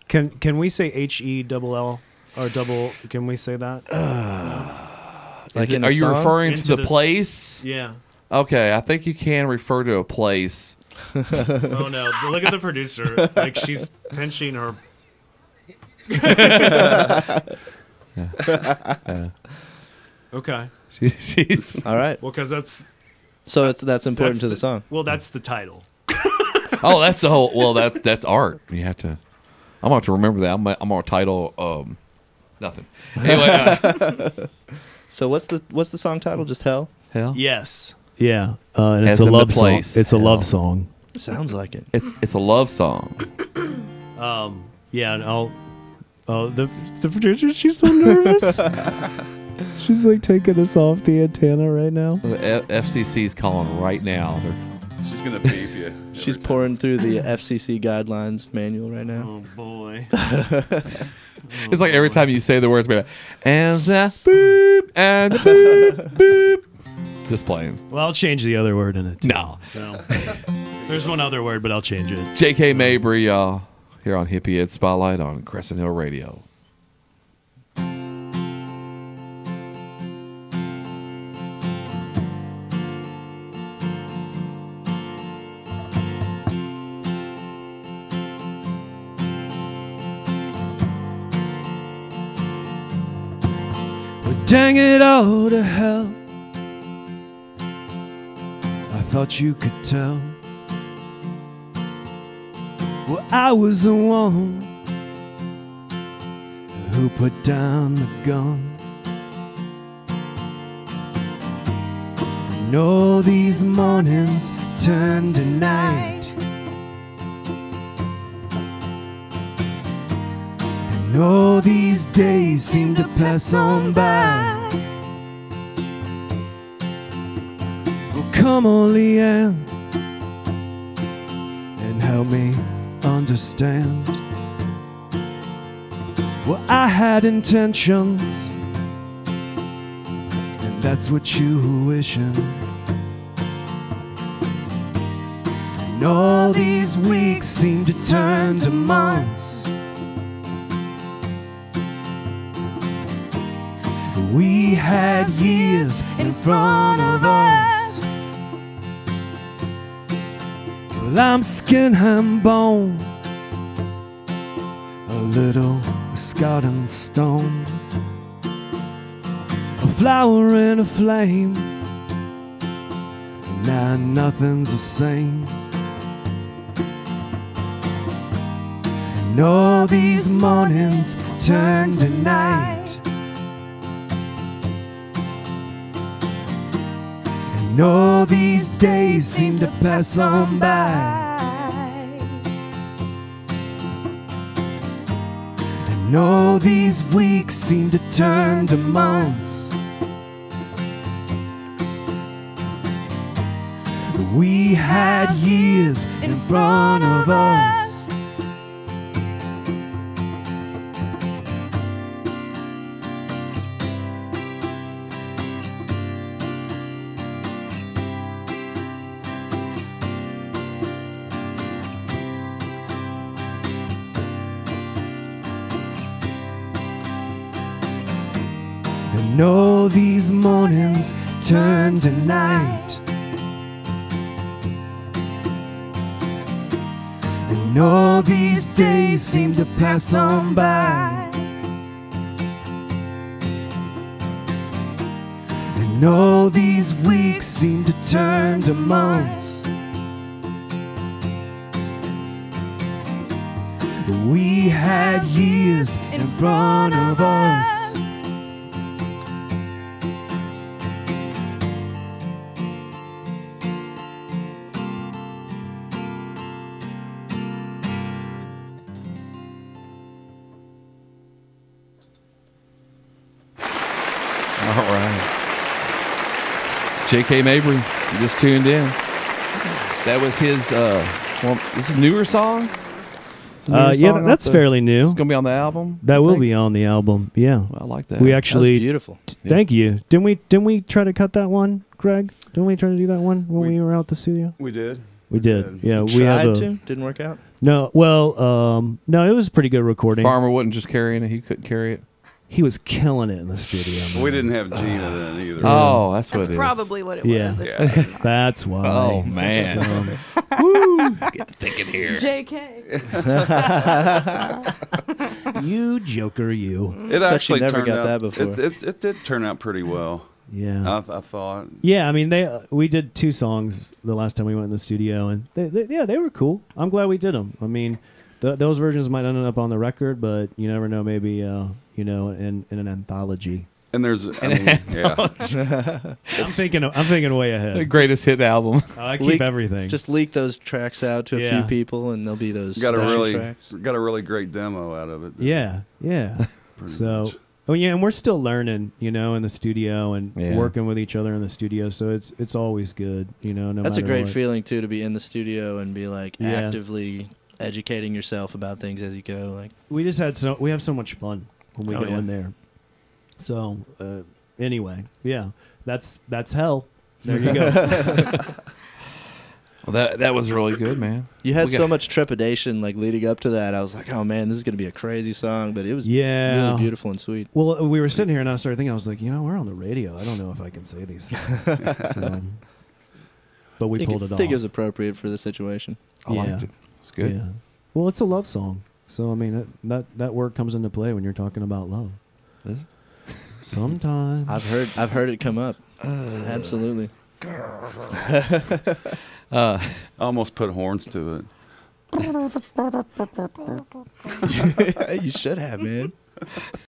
Can we say HELL or double? Can we say that? Like are you referring to the place? Yeah. Okay, I think you can refer to a place. Oh no! Look at the producer. Like she's pinching her. Okay. She's all right. Well, because that's important to the song. Well, that's the title. Oh, that's the whole. Well, that's art. You have to. I'm gonna have to remember that. I'm gonna title nothing. Anyway. So what's the song title? Just Hell? Hell? Yes. Yeah. And it's As a in love the song. place, It's a hell. love song. Sounds like it. It's a love song. Yeah, and I'll. Oh, the producer, she's so nervous. She's like taking us off the antenna right now. The FCC is calling right now. She's gonna beep you. She's pouring through the FCC guidelines manual right now. Oh boy. It's like every time you say the words, and boop and boop boop. Just playing. Well, I'll change the other word in it. Too, No. So there's one other word, but I'll change it. J.K. Mabry, y'all, here on Hippyhead Spotlight on Crescent Hill Radio. Dang it all to hell. I thought you could tell. Well, I was the one who put down the gun. I know these mornings turn to night. I know these days seem to pass on by. Well, come on, Leanne, and help me understand. Well, I had intentions, and that's what you were wishing. And all these weeks seem to turn to months. We had years in front of us. Well, I'm skin and bone, a little scarred and stone, a flower in a flame. Now nothing's the same. And all these mornings turn to night. And all these days seem to pass on by. And all these weeks seem to turn to months. We had years in front of us. And all these mornings turn to night. And all these days seem to pass on by. And all these weeks seem to turn to months. We had years in front of us. All right. J.K. Mabry, you just tuned in. That was his, this is a newer song? Yeah, that's fairly new. It's going to be on the album? That will be on the album, yeah. Well, I like that. We actually... That's beautiful. Thank you. Didn't we try to cut that one, Greg? Didn't we try to do that one when we were out the studio? We did. We did. Yeah, we Tried had to, didn't work out. no. Well, no, it was a pretty good recording. Farmer wasn't just carrying it; he couldn't carry it. He was killing it in the studio. Man. We didn't have Gina then either. Oh, that's what That's it is. probably what it Yeah. was. Yeah. That's why. Oh man, So, woo! Getting thinking here. JK. you joker, you. It Bet actually you never turned got out, that before. It did turn out pretty well. Yeah. I thought. Yeah, I mean, we did 2 songs the last time we went in the studio, and they were cool. I'm glad we did them. I mean, those versions might end up on the record, but you never know. Maybe in an anthology. And there's, I mean, yeah. I'm thinking way ahead. The greatest hit album. I keep Leak- everything. Just leak those tracks out to a few Yeah. people, and there'll be those Got a special really tracks. great demo out of it. yeah. Pretty So, much. oh yeah, and we're still learning, in the studio and Yeah. working with each other in the studio. So it's always good, no That's a matter great what. feeling too, to be in the studio and be like Yeah. actively educating yourself about things as you go. Like, We just we have so much fun when we Oh, go yeah. in there. So anyway, yeah, that's hell. There you go. Well, that was really good, man. you had We got- so much trepidation like leading up to that. I was like, oh man, this is gonna be a crazy song, but it was Yeah. really beautiful and sweet. Well, we were sitting here and I started thinking, I was like, we're on the radio. I don't know if I can say these things. So, but we pulled it off. I think it was appropriate for the situation. I liked it. It's good. Yeah. Well, it's a love song. So, I mean, that word comes into play when you're talking about love. Is it? Sometimes. I've heard it come up. Absolutely. Uh, I almost put horns to it. You should have, man.